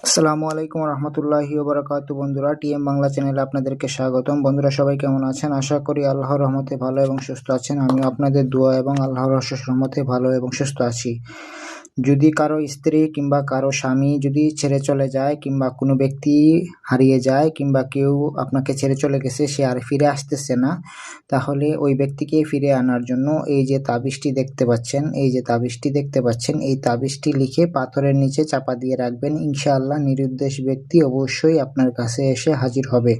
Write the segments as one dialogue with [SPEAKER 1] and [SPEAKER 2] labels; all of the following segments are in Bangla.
[SPEAKER 1] আসসালামু আলাইকুম রহমতুল্লাহি ওবরাকাতু। বন্ধুরা, টিএম বাংলা চ্যানেলে আপনাদেরকে স্বাগতম। বন্ধুরা, সবাই কেমন আছেন? আশা করি আল্লাহর রহমতে ভালো এবং সুস্থ আছেন। আমিও আপনাদের দোয়া এবং আল্লাহর অশেষ রহমতে ভালো এবং সুস্থ আছি। যদি কারো স্ত্রী কিংবা কারো স্বামী যদি ছেড়ে চলে যায়, কিংবা কোনো ব্যক্তি হারিয়ে যায়, কিংবা কেউ আপনাকে ছেড়ে চলে গেছে, সে আর ফিরে আসতেছে না, তাহলে ওই ব্যক্তিকে ফিরে আনার জন্য এই যে তাবিজটি দেখতে পাচ্ছেন, এই তাবিজটি লিখে পাথরের নিচে চাপা দিয়ে রাখবেন। ইনশাআল্লাহ নিরুদ্দেশ ব্যক্তি অবশ্যই আপনার কাছে এসে হাজির হবে।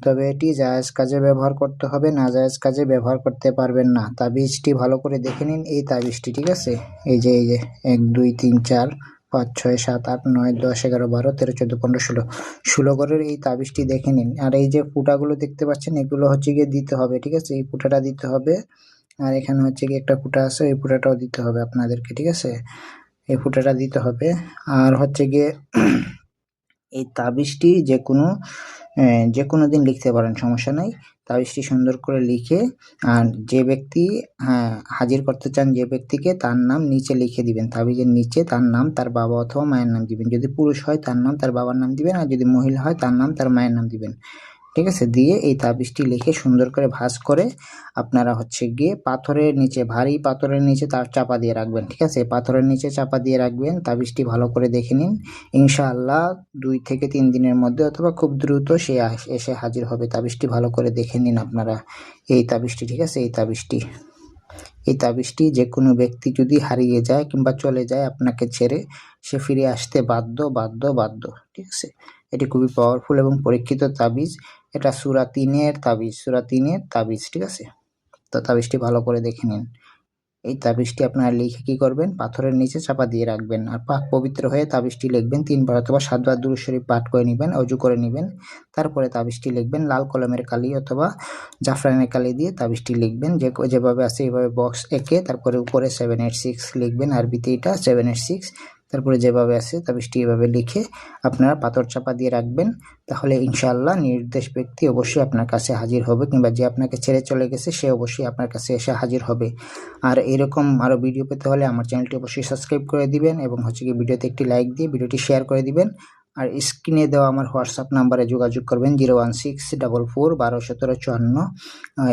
[SPEAKER 1] তবে এটি জায়েজ কাজে ব্যবহার করতে হবে, নাজায়েজ কাজে ব্যবহার করতে পারবেন না। তাবিজটি ভালো করে দেখে নিন, এই তাবিজটি, ঠিক আছে? এই যে 1 2 3 4 5 6 7 8 9 10 11 12 13 14 15 16 ঘরের এই তাবিজটি দেখে নিন। আর এই যে ফুটাগুলো দেখতে পাচ্ছেন, এগুলো হচ্ছে গিয়ে দিতে হবে, ঠিক আছে? এই ফুটাটা দিতে হবে। আর এখানে হচ্ছে গিয়ে একটা ফুটা আছে, এই ফুটাটাও দিতে হবে আপনাদেরকে, ঠিক আছে? এই ফুটাটা দিতে হবে। আর হচ্ছে গিয়ে এই তাবিজটি যে কোনো দিন লিখতে পারেন, সমস্যা নাই। তাবিজটি সুন্দর করে লিখে, আর যে ব্যক্তি হাজির করতে চান যে ব্যক্তিকে, তার নাম নিচে লিখে দিবেন। তাবিজের নিচে তার নাম, তার বাবা অথবা মায়ের নাম দিবেন। যদি পুরুষ হয় তার নাম, তার বাবার নাম দিবেন, আর যদি মহিলা হয় তার নাম, তার মায়ের নাম দিবেন, ঠিক আছে? দিয়ে এই তাবিজটি লিখে সুন্দর করে ভাঁজ করে আপনারা হচ্ছে গিয়ে পাথরের নিচে, ভারী পাথরের নিচে তার চাপা দিয়ে রাখবেন, ঠিক আছে? পাথরের নিচে চাপা দিয়ে রাখবেন। তাবিজটি ভালো করে দেখে নিন। ইনশাআল্লাহ 2 থেকে 3 দিনের মধ্যে অথবা খুব দ্রুত সে এসে হাজির হবে। তাবিজটি ভালো করে দেখে নিন আপনারা, এই তাবিজটি, ঠিক আছে? এই তাবিজটি যে কোনো ব্যক্তি যদি হারিয়ে যায় কিংবা চলে যায় আপনাকে ছেড়ে, সে ফিরে আসতে বাধ্য বাধ্য বাধ্য, ঠিক আছে? এটি খুবই পাওয়ারফুল এবং পরীক্ষিত তাবিজ। এটা সূরা 3 এর তাবিজ, ঠিক আছে? তো তাবিজটি ভালো করে দেখে নিন। এই তাবিজটি আপনারা লিখে কি করবেন, পাথরের নিচে চাপা দিয়ে রাখবেন। আর পাক পবিত্র হয়ে তাবিজটি লিখবেন 3 বার অথবা 7 বার দুরূদ শরীফ পাঠ করে নেবেন, অজু করে নেবেন। তারপরে তাবিজটি লিখবেন লাল কলমের কালি অথবা জাফরানের কালি দিয়ে তাবিজটি লিখবেন। যেভাবে আছে এইভাবে বক্স এঁকে তারপরে উপরে 786 লিখবেন, আরবিতে এটা 786। তারপরে যেভাবে আছে তাবিজটি এভাবে লিখে আপনারা পাথর চাপা দিয়ে রাখবেন। তাহলে ইনশাআল্লাহ নির্দেশ ব্যক্তি অবশ্যই আপনার কাছে হাজির হবে, কিংবা যে আপনাকে ছেড়ে চলে গেছে সে অবশ্যই আপনার কাছে এসে হাজির হবে। আর এরকম আরও ভিডিও পেতে হলে আমার চ্যানেলটি অবশ্যই সাবস্ক্রাইব করে দিবেন, এবং হচ্ছে কি ভিডিওতে একটি লাইক দিয়ে ভিডিওটি শেয়ার করে দিবেন। আর স্ক্রিনে দেওয়া আমার হোয়াটসঅ্যাপ নাম্বারে যোগাযোগ করবেন 01644121754।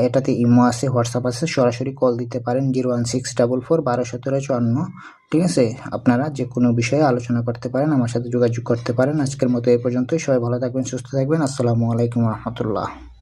[SPEAKER 1] এটাতে ইমো আছে, হোয়াটসঅ্যাপ আছে, সরাসরি কল দিতে পারেন 01644121754, ঠিক আছে? আপনারা যে কোনো বিষয়ে আলোচনা করতে পারেন, আমার সাথে যোগাযোগ করতে পারেন। আজকের মতো এই পর্যন্তই। সবাই ভালো থাকবেন, সুস্থ থাকবেন। আসসালামু আলাইকুম রহমতুল্লাহ।